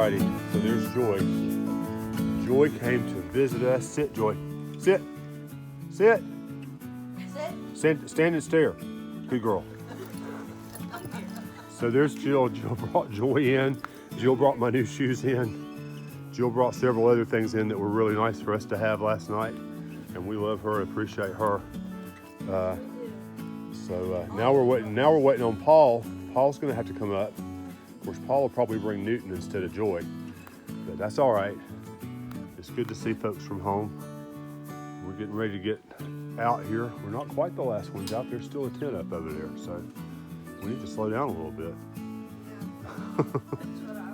Alrighty, so there's Joy. Joy came to visit us. Sit, Joy. Sit. Sit. Stand and stare. Good girl. So there's Jill. Jill brought Joy in. Jill brought my new shoes in. Jill brought several other things in that were really nice for us to have last night. And we love her and appreciate her. Now we're waiting on Paul. Paul's gonna have to come up. Of course, Paul will probably bring Newton instead of Joy, but that's all right. It's good to see folks from home. We're getting ready to get out here. We're not quite the last ones out. There's still a tent up over there, so we need to slow down a little bit.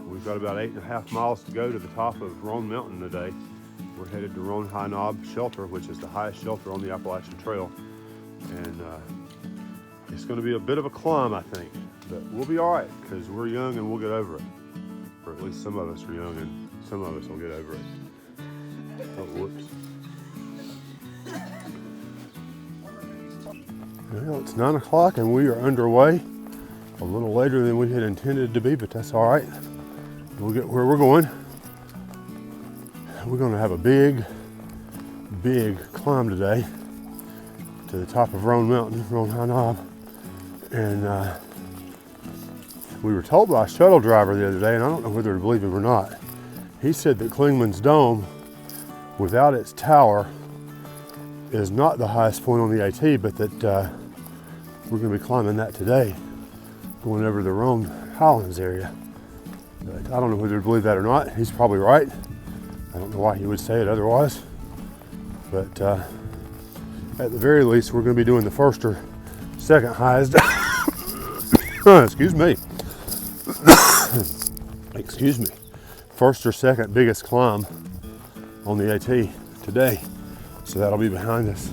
We've got about 8.5 miles to go to the top of Roan Mountain today. We're headed to Roan High Knob Shelter, which is the highest shelter on the Appalachian Trail. And it's going to be a bit of a climb, I think, but we'll be all right because we're young and we'll get over it. Or at least some of us are young and some of us will get over it. Oh, whoops. Well, it's 9 o'clock and we are underway. A little later than we had intended to be, but that's all right. We'll get where we're going. We're going to have a big climb today to the top of Roan Mountain, Roan High Knob. And we were told by a shuttle driver the other day, and I don't know whether to believe him or not. He said that Klingman's Dome, without its tower, is not the highest point on the AT, but that we're going to be climbing that today, going over the Roan Highlands area. But I don't know whether to believe that or not. He's probably right. I don't know why he would say it otherwise. But at the very least, we're going to be doing the first or second highest. Excuse me. Excuse me. First or second biggest climb on the AT today. So that'll be behind us.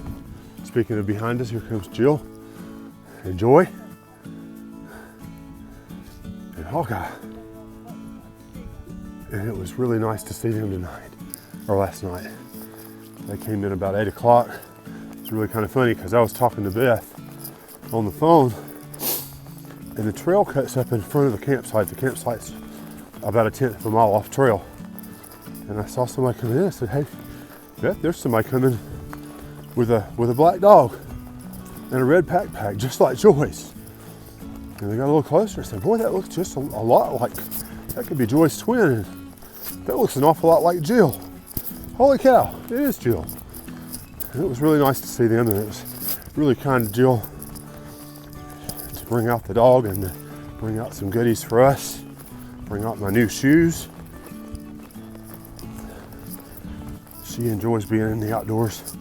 Speaking of behind us, here comes Jill and Joy and Hawkeye. And it was really nice to see them tonight, or last night. They came in about 8 o'clock. It's really kind of funny because I was talking to Beth on the phone and the trail cuts up in front of the campsite. The campsite's about 1/10 of a mile off trail. And I saw somebody come in. I said, hey, Beth, there's somebody coming with a black dog and a red backpack, just like Joy's. And they got a little closer. I said, boy, that looks just a lot like, that could be Joy's twin. And that looks an awful lot like Jill. Holy cow, it is Jill. And it was really nice to see them, and it was really kind of Jill to bring out the dog and to bring out some goodies for us, bring out my new shoes. She enjoys being in the outdoors,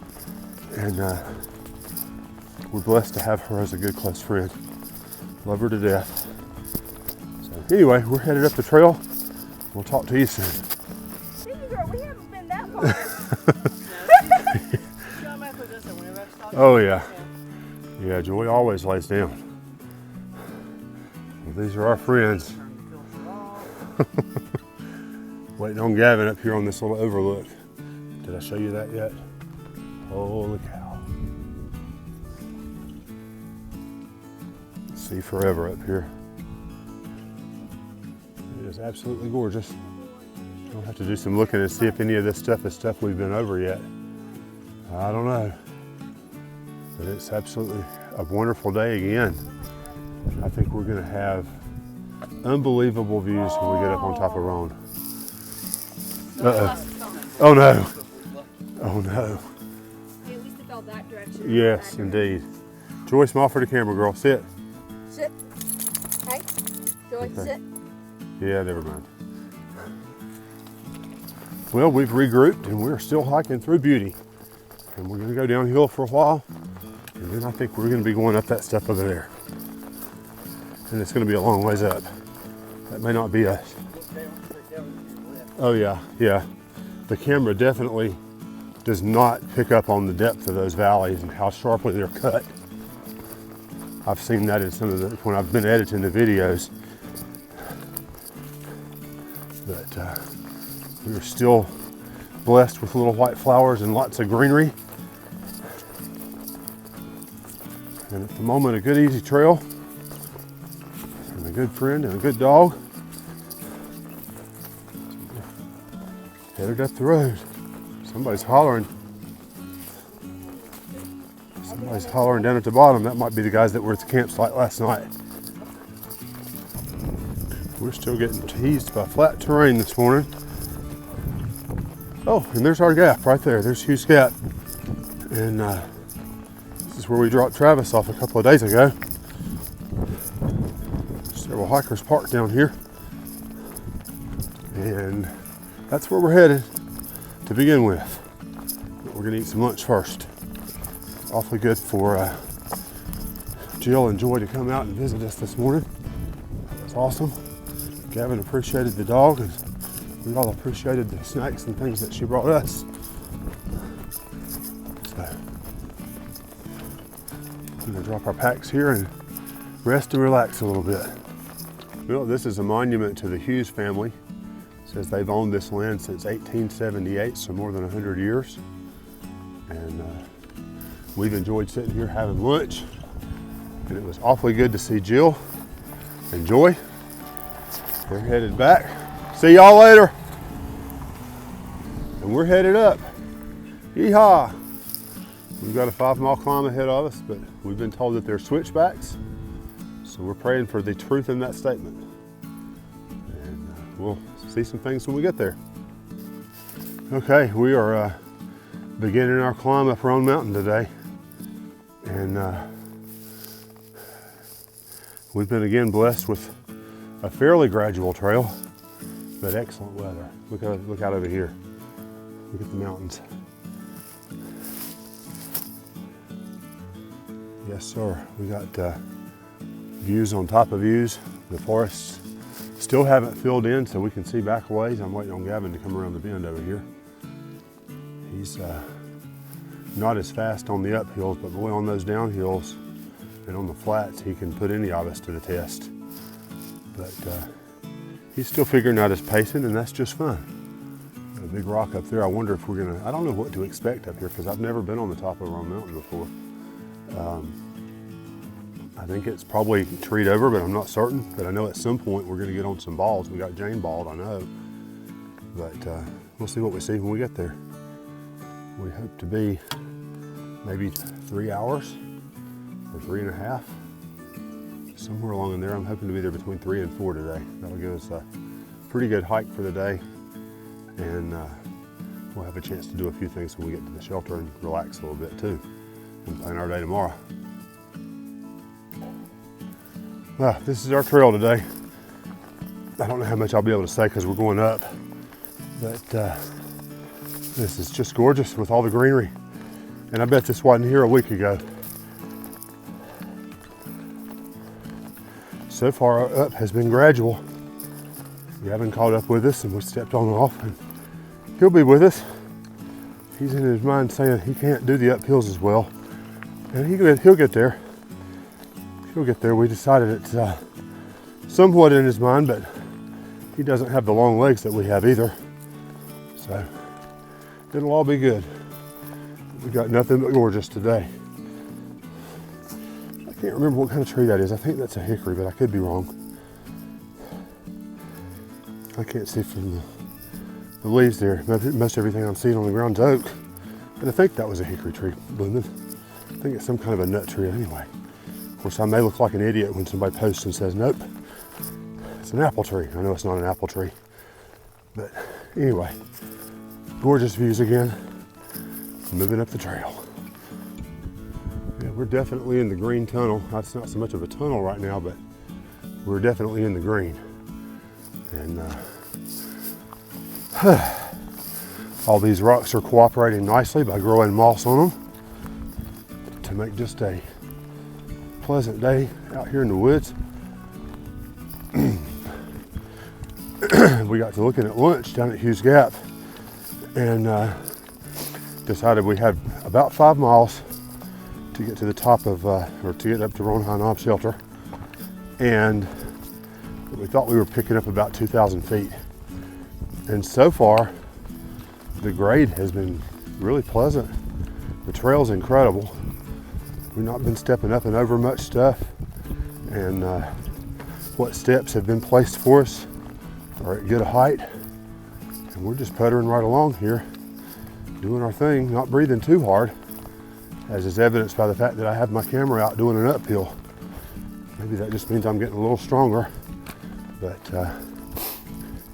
and we're blessed to have her as a good close friend. Love her to death. So anyway, we're headed up the trail. We'll talk to you soon. Girl, we haven't been that far. Oh yeah. Yeah, Joy always lays down. Well, these are our friends. Waiting on Gavin up here on this little overlook. Did I show you that yet? Holy cow. See forever up here. It is absolutely gorgeous. I'll have to do some looking and see if any of this stuff is stuff we've been over yet. I don't know. But it's absolutely a wonderful day again. I think we're going to have unbelievable views when we get up on top of Roan. Uh-oh. Oh no. Oh no. At least it fell that direction. Yes, indeed. Joy, smile for the camera, girl. Sit. Sit. Hey. Joy, Okay. sit. Yeah, never mind. Well, we've regrouped and we're still hiking through Beauty. And we're gonna go downhill for a while. And then I think we're gonna be going up that step over there. And it's gonna be a long ways up. That may not be us. Oh yeah, yeah. The camera definitely does not pick up on the depth of those valleys and how sharply they're cut. I've seen that in some of the, when I've been editing the videos. But we are still blessed with little white flowers and lots of greenery. And at the moment, a good easy trail and a good friend and a good dog. Headed up the road. Somebody's hollering. Somebody's hollering down at the bottom. That might be the guys that were at the campsite last night. We're still getting teased by flat terrain this morning. Oh, and there's our gap right there. There's Hughes Gap. And this is where we dropped Travis off a couple of days ago. Several hikers parked down here. And that's where we're headed to begin with. But we're gonna eat some lunch first. Awfully good for Jill and Joy to come out and visit us this morning. It's awesome. Gavin appreciated the dog, and we all appreciated the snacks and things that she brought us. So, I'm gonna drop our packs here and rest and relax a little bit. Well, this is a monument to the Hughes family. It says they've owned this land since 1878, so more than 100 years. And we've enjoyed sitting here having lunch, and it was awfully good to see Jill and Joy. They're headed back. See y'all later. And we're headed up. Yeehaw. We've got a 5-mile climb ahead of us, but we've been told that there's switchbacks. So we're praying for the truth in that statement. And we'll see some things when we get there. Okay, we are beginning our climb up Roan Mountain today. And we've been again blessed with a fairly gradual trail, but excellent weather. Look out over here. Look at the mountains. Yes, sir. We got views on top of views. The forests still haven't filled in, so we can see back a ways. I'm waiting on Gavin to come around the bend over here. He's not as fast on the uphills, but boy, on those downhills and on the flats, he can put any of us to the test. But he's still figuring out his pacing, and that's just fun. Got a big rock up there. I wonder if we're gonna, I don't know what to expect up here because I've never been on the top of Roan Mountain before. I think it's probably treed over, but I'm not certain. But I know at some point we're gonna get on some balls. We got Jane balled, I know. But we'll see what we see when we get there. We hope to be maybe 3 hours or 3.5. Somewhere along in there. I'm hoping to be there between 3 and 4 today. That'll give us a pretty good hike for the day. And we'll have a chance to do a few things when we get to the shelter and relax a little bit too. And plan our day tomorrow. Well, this is our trail today. I don't know how much I'll be able to say because we're going up. But this is just gorgeous with all the greenery. And I bet this wasn't here a week ago. So far, our up has been gradual. Gavin caught up with us and we stepped on off, and he'll be with us. He's in his mind saying he can't do the uphills as well. And he'll get there. He'll get there. We decided it's somewhat in his mind, but he doesn't have the long legs that we have either. So it'll all be good. We got nothing but gorgeous today. I can't remember what kind of tree that is. I think that's a hickory, but I could be wrong. I can't see from the leaves there. Most everything I'm seeing on the ground is oak. But I think that was a hickory tree blooming. I think it's some kind of a nut tree anyway. Of course, I may look like an idiot when somebody posts and says, nope, it's an apple tree. I know it's not an apple tree. But anyway, gorgeous views again. Moving up the trail. Yeah, we're definitely in the green tunnel. It's not so much of a tunnel right now, but we're definitely in the green. And all these rocks are cooperating nicely by growing moss on them to make just a pleasant day out here in the woods. We got to looking at lunch down at Hughes Gap and decided we had about 5 miles to get to the top of, or to get up to Roan High Knob Shelter. And we thought we were picking up about 2,000 feet. And so far, the grade has been really pleasant. The trail's incredible. We've not been stepping up and over much stuff. And what steps have been placed for us are at good height. And And we're just puttering right along here, doing our thing, not breathing too hard, as is evidenced by the fact that I have my camera out doing an uphill. Maybe that just means I'm getting a little stronger, but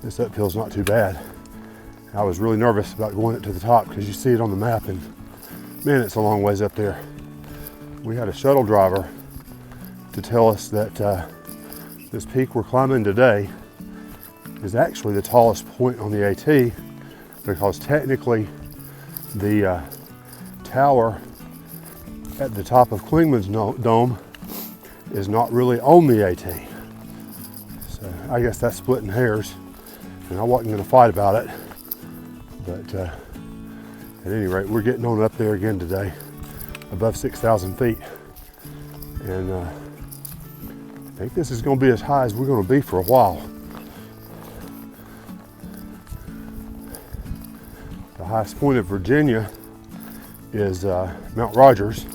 this uphill's not too bad. I was really nervous about going it to the top because you see it on the map and man, it's a long ways up there. We had a shuttle driver to tell us that this peak we're climbing today is actually the tallest point on the AT, because technically the tower at the top of Klingman's dome is not really on the AT. So I guess that's splitting hairs, and I wasn't going to fight about it. But at any rate, we're getting on up there again today, above 6,000 feet. And I think this is going to be as high as we're going to be for a while. The highest point of Virginia is Mount Rogers,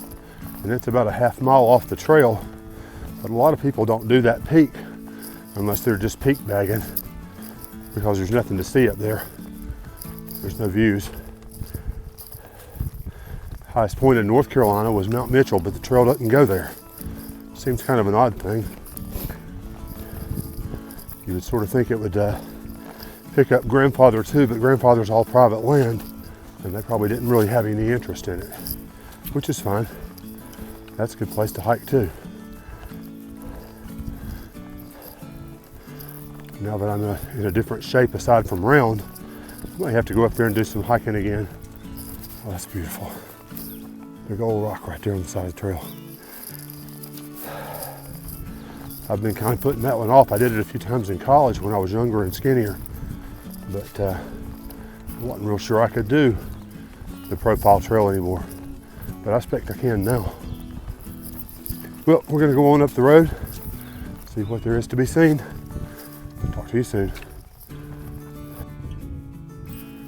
and it's about a half mile off the trail. But a lot of people don't do that peak unless they're just peak bagging, because there's nothing to see up there. There's no views. Highest point in North Carolina was Mount Mitchell, but the trail doesn't go there. Seems kind of an odd thing. You would sort of think it would pick up Grandfather too, but Grandfather's all private land, and they probably didn't really have any interest in it, which is fine. That's a good place to hike too. Now that I'm in a different shape aside from round, I might have to go up there and do some hiking again. Oh, that's beautiful. Big old rock right there on the side of the trail. I've been kind of putting that one off. I did it a few times in college when I was younger and skinnier, but I wasn't real sure I could do the profile trail anymore, but I expect I can now. Well, we're gonna go on up the road, see what there is to be seen. Talk to you soon.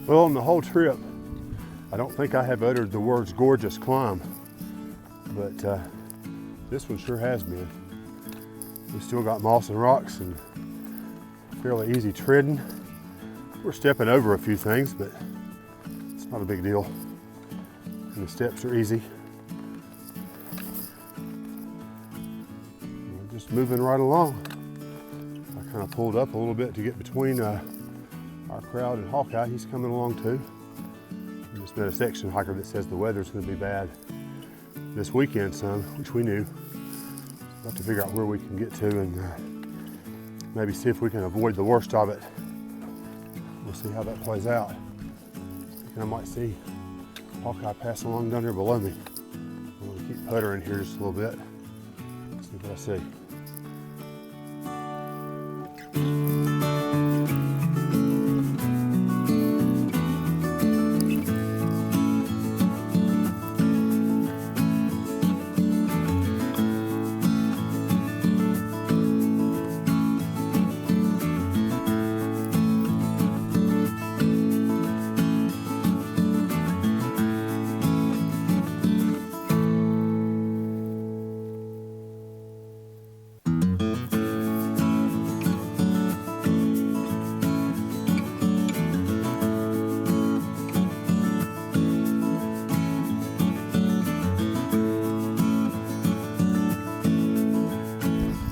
Well, on the whole trip, I don't think I have uttered the words gorgeous climb, but this one sure has been. We still got moss and rocks and fairly easy treading. We're stepping over a few things, but it's not a big deal. And the steps are easy. We're just moving right along. I kind of pulled up a little bit to get between our crowd and Hawkeye. He's coming along too. We just met a section hiker that says the weather's going to be bad this weekend some, which we knew. We'll have to figure out where we can get to and maybe see if we can avoid the worst of it. We'll see how that plays out. I think I might see Hawkeye pass along down there below me. I'm going to keep puttering here just a little bit. See what I see.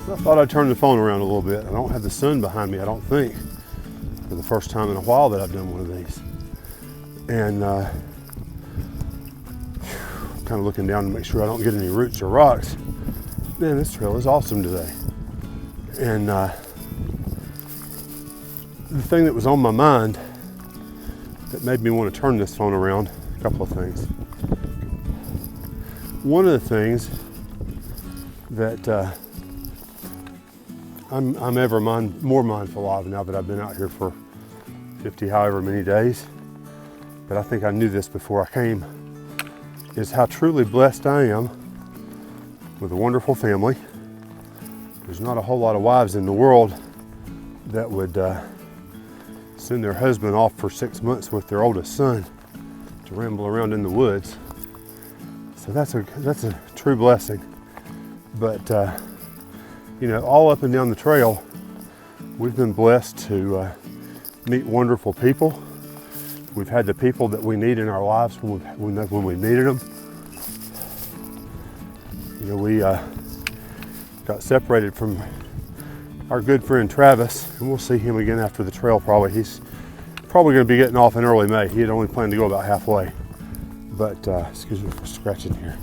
I thought I'd turn the phone around a little bit. I don't have the sun behind me, I don't think, for the first time in a while that I've done one of these. And kind of looking down to make sure I don't get any roots or rocks. Man, this trail is awesome today. And the thing that was on my mind that made me want to turn this phone around, a couple of things. One of the things that I'm ever more mindful of now that I've been out here for 50 however many days, but I think I knew this before I came, is how truly blessed I am with a wonderful family. There's not a whole lot of wives in the world that would send their husband off for 6 months with their oldest son to ramble around in the woods. So that's a true blessing. But you know, all up and down the trail, we've been blessed to meet wonderful people We've had the people that we need in our lives when we needed them. You know, we got separated from our good friend Travis, and we'll see him again after the trail probably. He's probably going to be getting off in early May. He had only planned to go about halfway. But, excuse me for scratching here.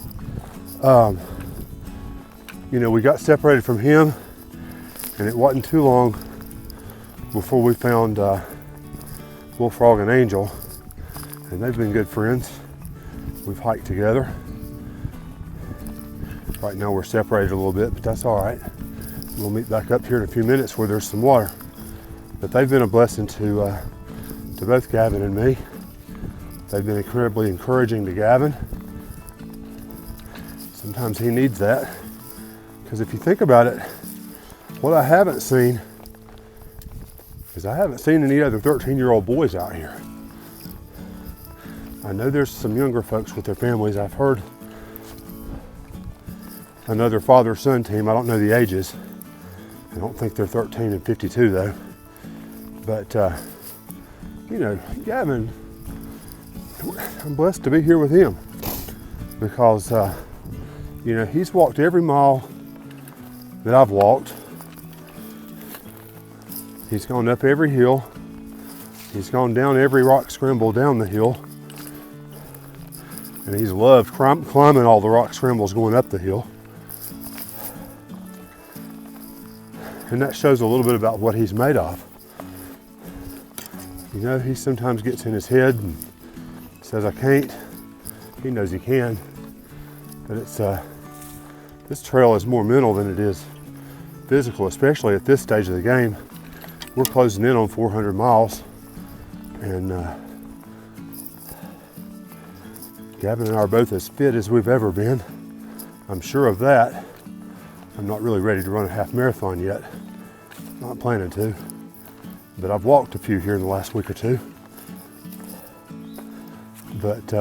You know, we got separated from him, and it wasn't too long before we found Bullfrog and Angel, and they've been good friends. We've hiked together. Right now we're separated a little bit, but that's all right. We'll meet back up here in a few minutes where there's some water. But they've been a blessing to both Gavin and me. They've been incredibly encouraging to Gavin. Sometimes he needs that, because if you think about it, what I haven't seen is I haven't seen any other 13-year-old boys out here. I know there's some younger folks with their families. I've heard another father-son team. I don't know the ages. I don't think they're 13 and 52 though. But, you know, Gavin, I'm blessed to be here with him because, you know, he's walked every mile that I've walked. He's gone up every hill. He's gone down every rock scramble down the hill. And he's loved climbing all the rock scrambles going up the hill. And that shows a little bit about what he's made of. You know, he sometimes gets in his head and says, I can't. He knows he can. But it's this trail is more mental than it is physical, especially at this stage of the game. We're closing in on 400 miles. And Gavin and I are both as fit as we've ever been. I'm sure of that. I'm not really ready to run a half marathon yet. Not planning to. But I've walked a few here in the last week or two. But,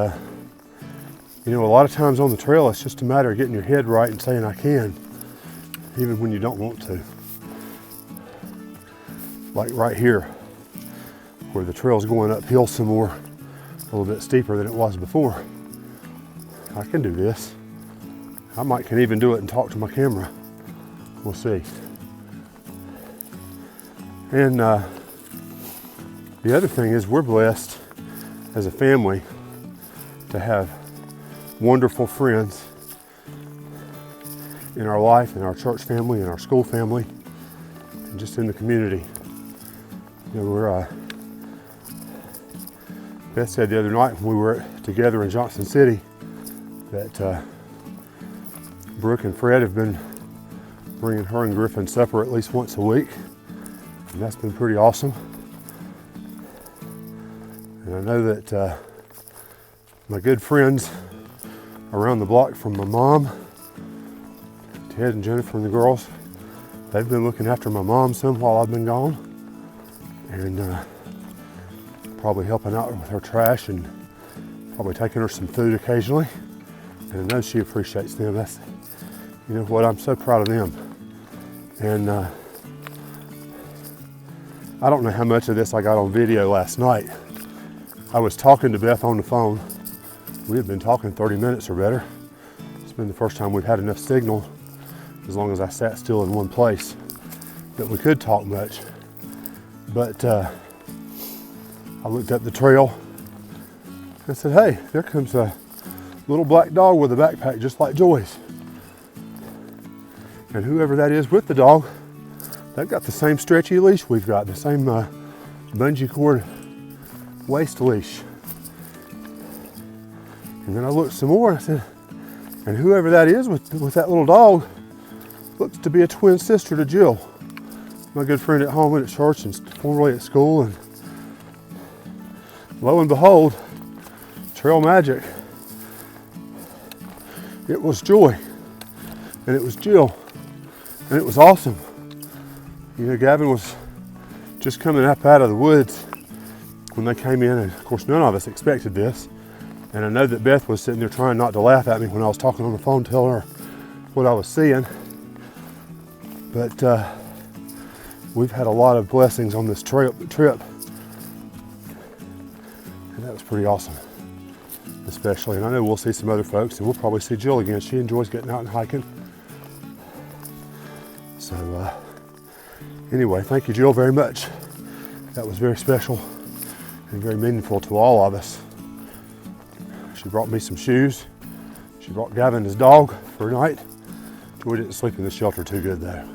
you know, a lot of times on the trail, it's just a matter of getting your head right and saying, I can, even when you don't want to. Like right here, where the trail's going uphill some more, a little bit steeper than it was before. I can do this. I can even do it and talk to my camera. We'll see. And the other thing is we're blessed as a family to have wonderful friends in our life, in our church family, in our school family, and just in the community. You know, Beth said the other night when we were together in Johnson City that Brooke and Fred have been bringing her and Griffin supper at least once a week, and that's been pretty awesome. And I know that my good friends around the block from my mom, Ted and Jennifer and the girls, they've been looking after my mom some while I've been gone, and probably helping out with her trash and probably taking her some food occasionally. And I know she appreciates them. That's, you know what, I'm so proud of them. And I don't know how much of this I got on video last night. I was talking to Beth on the phone. We had been talking 30 minutes or better. It's been the first time we've had enough signal, as long as I sat still in one place, that we could talk much. But I looked up the trail and I said, hey, there comes a little black dog with a backpack just like Joy's. And whoever that is with the dog, they've got the same stretchy leash we've got, the same bungee cord waist leash. And then I looked some more and I said, and whoever that is with that little dog looks to be a twin sister to Jill, my good friend at home and at church and formerly at school. And lo and behold, trail magic. It was Joy, and it was Jill, and it was awesome. You know, Gavin was just coming up out of the woods when they came in, and of course none of us expected this. And I know that Beth was sitting there trying not to laugh at me when I was talking on the phone, telling her what I was seeing. But we've had a lot of blessings on this trip. And That was pretty awesome, especially. And I know we'll see some other folks, and we'll probably see Jill again. She enjoys getting out and hiking. So anyway, thank you, Jill, very much. That was very special and very meaningful to all of us. She brought me some shoes. She brought Gavin his dog for a night. We didn't sleep in the shelter too good though.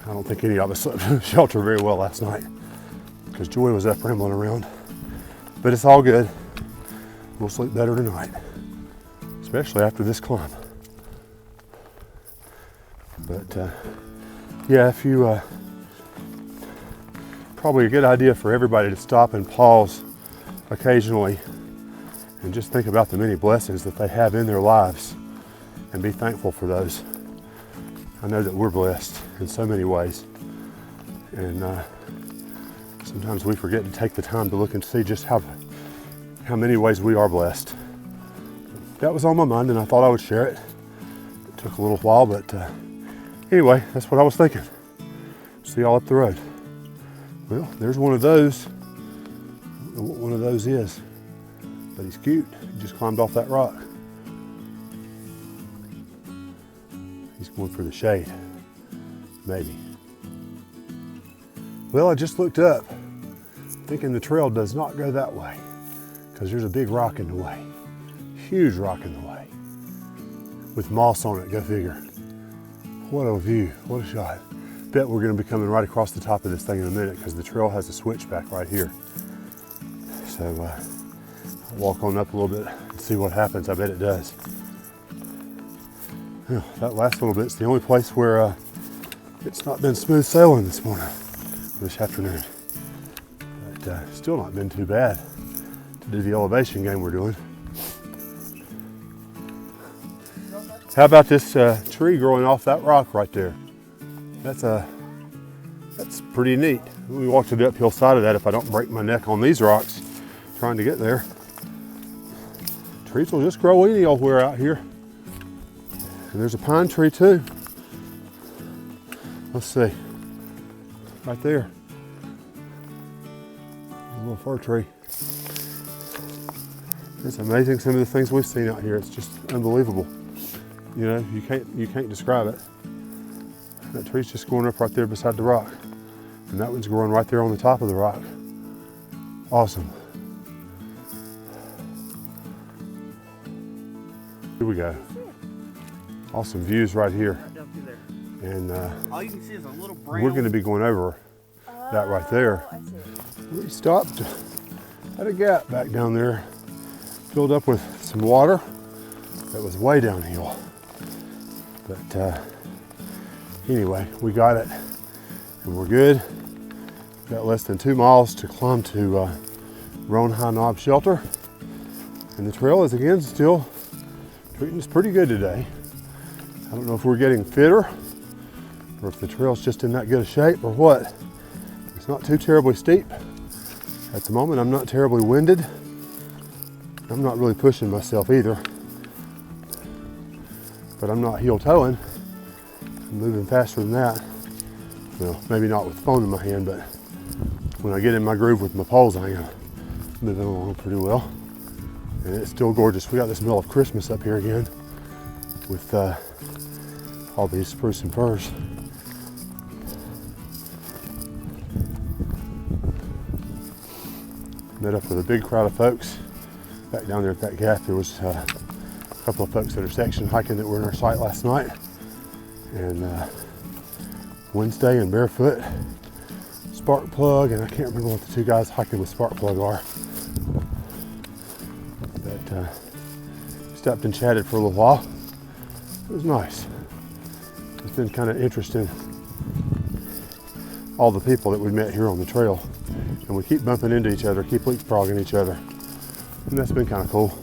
I don't think any of us slept in the shelter very well last night because Joy was up rambling around. But it's all good. We'll sleep better tonight, especially after this climb. But yeah, if you, probably a good idea for everybody to stop and pause occasionally and just think about the many blessings that they have in their lives and be thankful for those. I know that we're blessed in so many ways, and sometimes we forget to take the time to look and see just how many ways we are blessed. That was on my mind and I thought I would share it. It took a little while, but anyway, that's what I was thinking. See y'all up the road. Well, there's one of those. I don't know what one of those is, but he's cute. He just climbed off that rock. He's going for the shade, maybe. Well, I just looked up, thinking the trail does not go that way, because there's a big rock in the way. Huge rock in the way. With moss on it, go figure. What a view, what a shot. Bet we're gonna be coming right across the top of this thing in a minute because the trail has a switchback right here. So I'll walk on up a little bit and see what happens. I bet it does. Yeah, that last little bit's the only place where it's not been smooth sailing this morning, this afternoon. But still not been too bad to do the elevation game we're doing. How about this tree growing off that rock right there? That's pretty neat. We walk to the uphill side of that if I don't break my neck on these rocks trying to get there. Trees will just grow any old where out here. And there's a pine tree too. Let's see, right there. A little fir tree. It's amazing some of the things we've seen out here. It's just unbelievable. You know, you can't describe it. That tree's just growing up right there beside the rock. And that one's growing right there on the top of the rock. Awesome. Here we go. Awesome views right here. And all you can see is a little brown. we're gonna be going over that right there. I see. We stopped at a gap back down there, filled up with some water that was way downhill. But anyway, we got it and we're good. We've got less than 2 miles to climb to Roan High Knob Shelter. And the trail is again still treating us pretty good today. I don't know if we're getting fitter or if the trail's just in that good a shape or what. It's not too terribly steep. At the moment, I'm not terribly winded. I'm not really pushing myself either. But I'm not heel toeing. I'm moving faster than that. Well, maybe not with the phone in my hand, but when I get in my groove with my poles, I am moving along pretty well. And it's still gorgeous. We got this middle of Christmas up here again with all these spruce and firs. Met up with a big crowd of folks. Back down there at that gap, there was a couple of folks that are section hiking that were in our site last night. And Wednesday and Barefoot, Sparkplug, and I can't remember what the two guys hiking with Sparkplug are. But stopped and chatted for a little while. It was nice. It's been kind of interesting, all the people that we met here on the trail. And we keep bumping into each other, keep leapfrogging each other. And that's been kind of cool.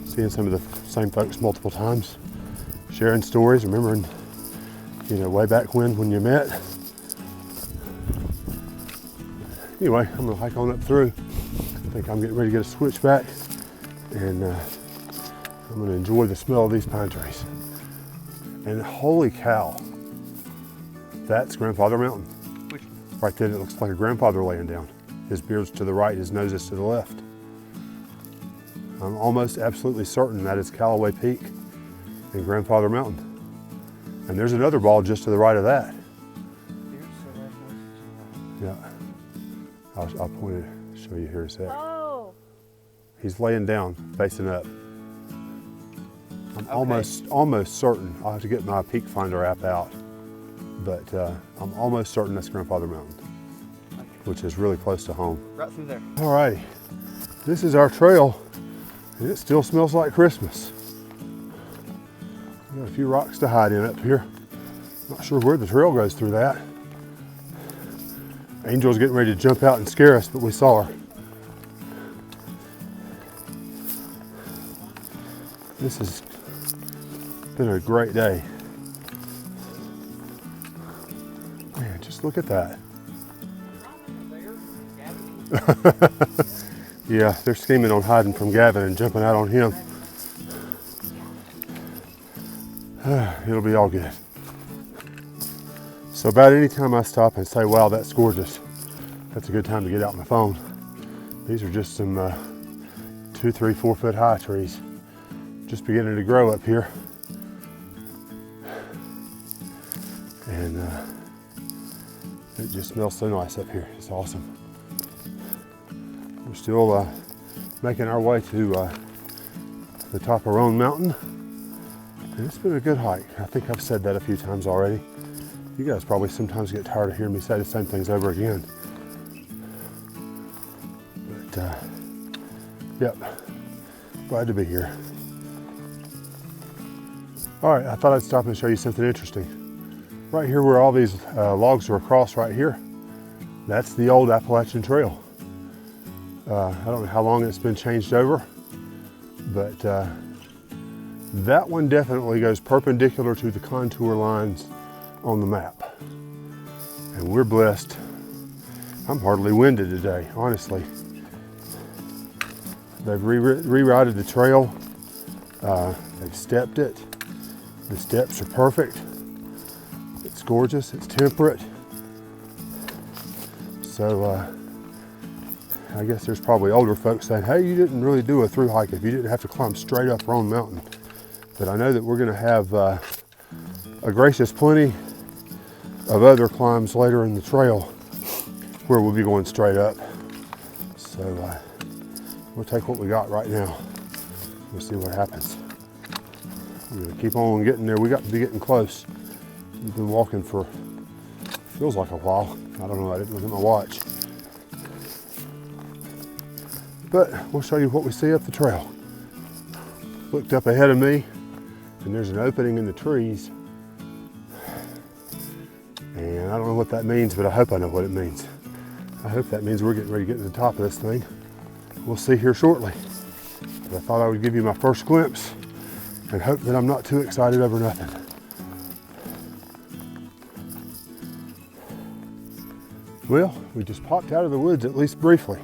Seeing some of the same folks multiple times, sharing stories, remembering, you know, way back when you met. Anyway, I'm gonna hike on up through. I think I'm getting ready to get a switchback, and I'm gonna enjoy the smell of these pine trees. And holy cow, that's Grandfather Mountain. Which? Right there, it looks like a grandfather laying down. His beard's to the right, his nose is to the left. I'm almost absolutely certain that is Callaway Peak and Grandfather Mountain. And there's another ball just to the right of that. Yeah, I'll point it, show you here in a sec. Oh. He's laying down, facing up. I'm Okay. almost certain. I'll have to get my Peak Finder app out, but I'm almost certain that's Grandfather Mountain, which is really close to home. Right through there. All right, this is our trail, and it still smells like Christmas. Got a few rocks to hide in up here. Not sure where the trail goes through that. Angel's getting ready to jump out and scare us, but we saw her. This has been a great day. Man, just look at that. Yeah, they're scheming on hiding from Gavin and jumping out on him. It'll be all good. So about any time I stop and say, wow, that's gorgeous, that's a good time to get out my phone. These are just some 2, 3, 4 foot high trees, just beginning to grow up here. And it just smells so nice up here. It's awesome. We're still making our way to the top of Roan Mountain. And it's been a good hike. I think I've said that a few times already. You guys probably sometimes get tired of hearing me say the same things over again. But yep, glad to be here. All right, I thought I'd stop and show you something interesting. Right here where all these logs are across right here, that's the old Appalachian Trail. I don't know how long it's been changed over, but that one definitely goes perpendicular to the contour lines on the map. And we're blessed. I'm hardly winded today, honestly. They've rerouted the trail. They've stepped it. The steps are perfect. It's gorgeous, it's temperate. So I guess there's probably older folks saying, hey, you didn't really do a through hike if you didn't have to climb straight up Roan Mountain. But I know that we're gonna have a gracious plenty of other climbs later in the trail where we'll be going straight up. So we'll take what we got right now. We'll see what happens. We're gonna keep on getting there. We got to be getting close. We've been walking for, feels like a while. I don't know, I didn't look at my watch. But we'll show you what we see up the trail. Looked up ahead of me, and there's an opening in the trees. And I don't know what that means, but I hope I know what it means. I hope that means we're getting ready to get to the top of this thing. We'll see here shortly. But I thought I would give you my first glimpse and hope that I'm not too excited over nothing. Well, we just popped out of the woods, at least briefly.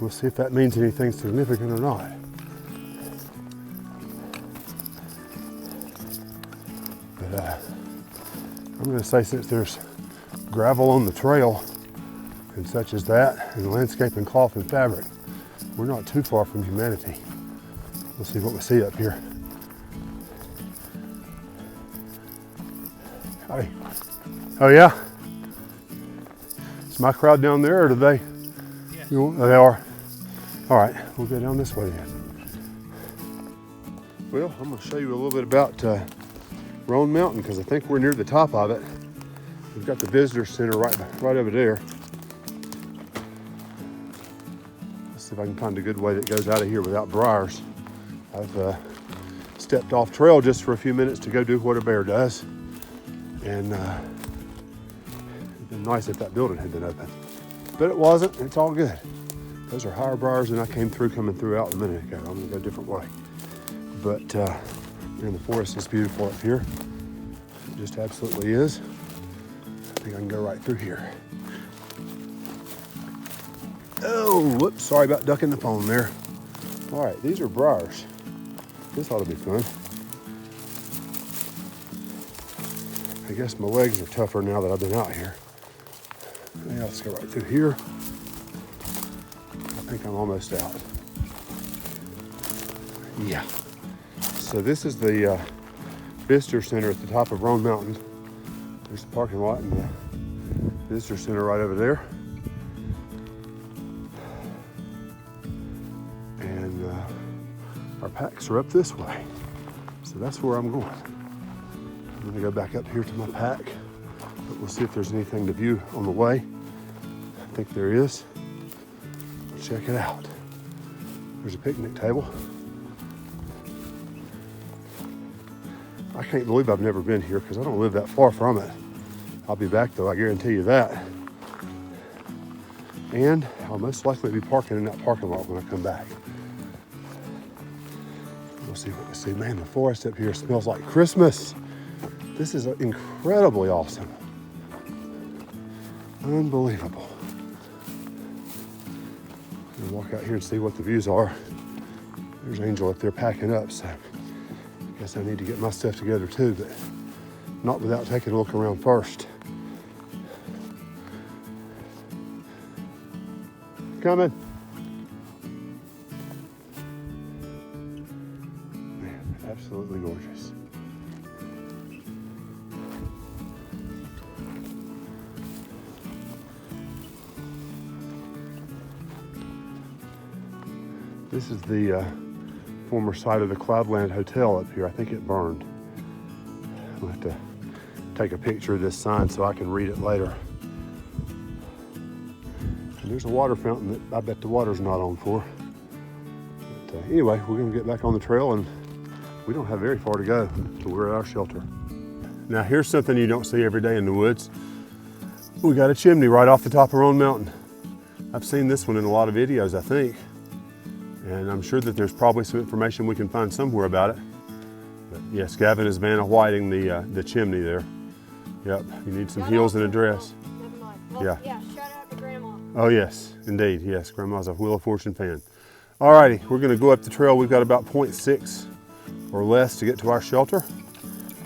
We'll see if that means anything significant or not. But I'm going to say, since there's gravel on the trail and such as that, and landscaping cloth and fabric, we're not too far from humanity. We'll see what we see up here. Howdy. Oh yeah? Is my crowd down there, or do they? Yes. Oh, they are. All right, we'll go down this way then. Well, I'm going to show you a little bit about Roan Mountain, because I think we're near the top of it. We've got the visitor center right over there. Let's see if I can find a good way that goes out of here without briars. I've stepped off trail just for a few minutes to go do what a bear does. And it'd been nice if that building had been open. But it wasn't, it's all good. Those are higher briars than I came through coming through out a minute ago. I'm gonna go a different way. But the forest is beautiful up here. It just absolutely is. I think I can go right through here. Oh, whoops, sorry about ducking the phone there. All right, these are briars. This ought to be fun. I guess my legs are tougher now that I've been out here. Yeah, let's go right through here. I think I'm almost out. Yeah. So this is the visitor center at the top of Roan Mountain. There's the parking lot and the visitor center right over there. And our packs are up this way. So that's where I'm going. I'm gonna go back up here to my pack, but we'll see if there's anything to view on the way. I think there is. Check it out. There's a picnic table. I can't believe I've never been here because I don't live that far from it. I'll be back though, I guarantee you that. And I'll most likely be parking in that parking lot when I come back. We'll see what we see. Man, the forest up here smells like Christmas. This is incredibly awesome. Unbelievable. We'll walk out here and see what the views are. There's Angel up there packing up, so I guess I need to get my stuff together too, but not without taking a look around first. Coming. Man, absolutely gorgeous. This is the former site of the Clyde Hotel up here. I think it burned. I'll have to take a picture of this sign so I can read it later. And there's a water fountain that I bet the water's not on for. But anyway, we're gonna get back on the trail and we don't have very far to go to we're at our shelter. Now here's something you don't see every day in the woods. We got a chimney right off the top of Roan Mountain. I've seen this one in a lot of videos, I think. And I'm sure that there's probably some information we can find somewhere about it. But yes, Gavin is Vanna Whiting the chimney there. Yep, you need some heels and a dress. Never mind. Well, Yeah. Yeah, shout out to Grandma. Oh yes, indeed, yes. Grandma's a Wheel of Fortune fan. Alrighty, we're gonna go up the trail. We've got about 0.6 or less to get to our shelter.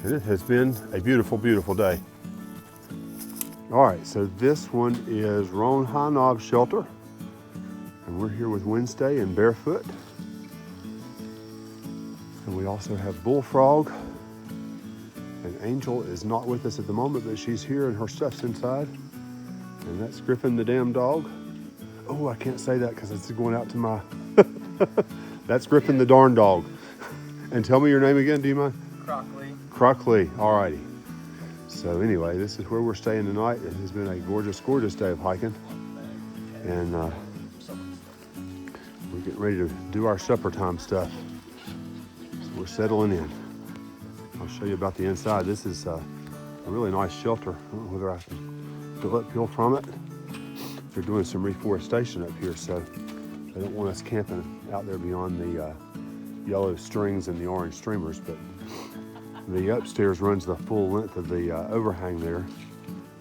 And it has been a beautiful, beautiful day. All right, so this one is Roan High Knob Shelter. And we're here with Wednesday and Barefoot. And we also have Bullfrog. And Angel is not with us at the moment, but she's here and her stuff's inside. And that's Griffin the damn dog. Oh, I can't say that because it's going out to my... That's Griffin the darn dog. And tell me your name again, do you mind? Crockley. Crockley, all righty. So anyway, this is where we're staying tonight. It has been a gorgeous, gorgeous day of hiking. And we're getting ready to do our supper time stuff. So we're settling in. I'll show you about the inside. This is a really nice shelter. I don't know whether I can go uphill from it. They're doing some reforestation up here, so they don't want us camping out there beyond the yellow strings and the orange streamers, but the upstairs runs the full length of the overhang there.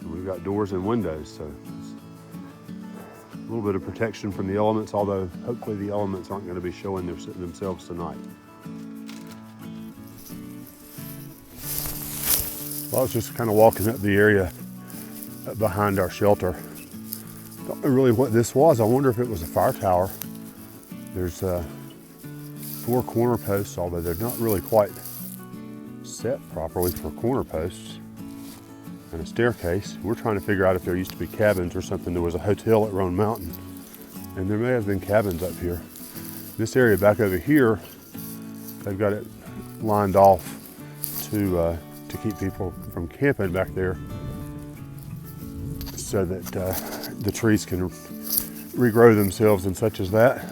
And we've got doors and windows, so it's a little bit of protection from the elements, although hopefully the elements aren't going to be showing themselves tonight. Well, I was just kind of walking up the area behind our shelter. Don't know really what this was. I wonder if it was a fire tower. There's 4 corner posts, although they're not really quite set properly for corner posts, and a staircase. We're trying to figure out if there used to be cabins or something. There was a hotel at Roan Mountain, and there may have been cabins up here. This area back over here, they've got it lined off to keep people from camping back there, so that the trees can regrow themselves and such as that.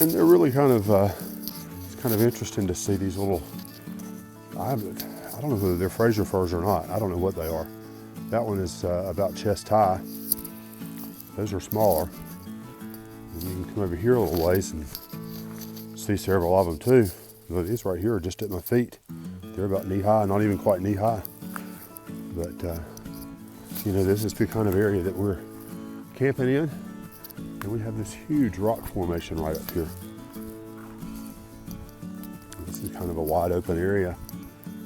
And they're really kind of it's kind of interesting to see these little. I don't know whether they're Fraser firs or not. I don't know what they are. That one is about chest high. Those are smaller. And you can come over here a little ways and see several of them too. But these right here are just at my feet. They're about knee high, not even quite knee high. But you know, this is the kind of area that we're camping in. And we have this huge rock formation right up here. This is kind of a wide open area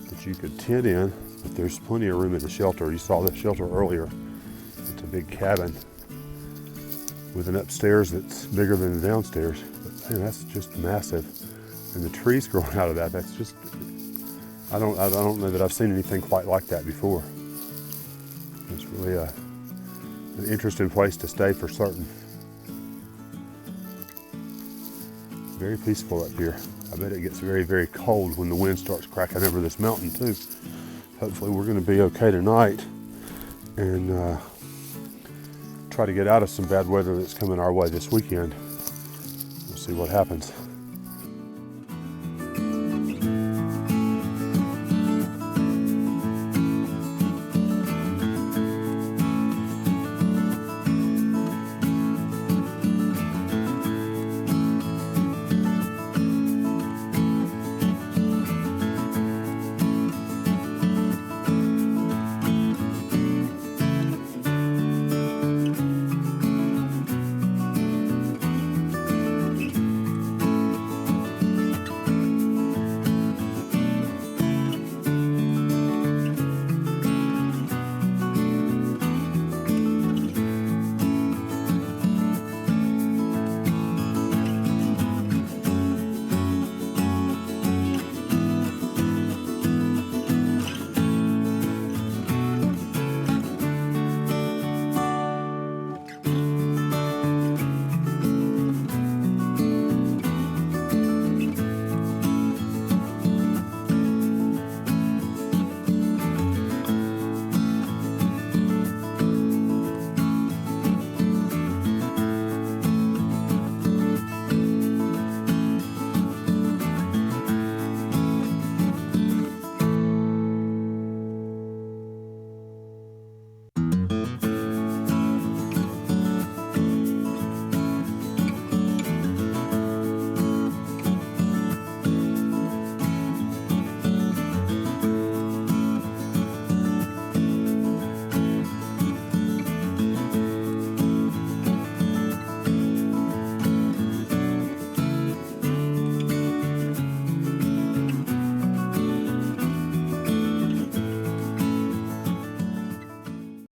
that you could tent in, but there's plenty of room in the shelter. You saw the shelter earlier. It's a big cabin with an upstairs that's bigger than the downstairs. But man, that's just massive. and the trees growing out of that. That's just, I don't know that I've seen anything quite like that before. It's really an interesting place to stay for certain. Very peaceful up here. I bet it gets very, very cold when the wind starts cracking over this mountain too. Hopefully we're going to be okay tonight and try to get out of some bad weather that's coming our way this weekend. We'll see what happens.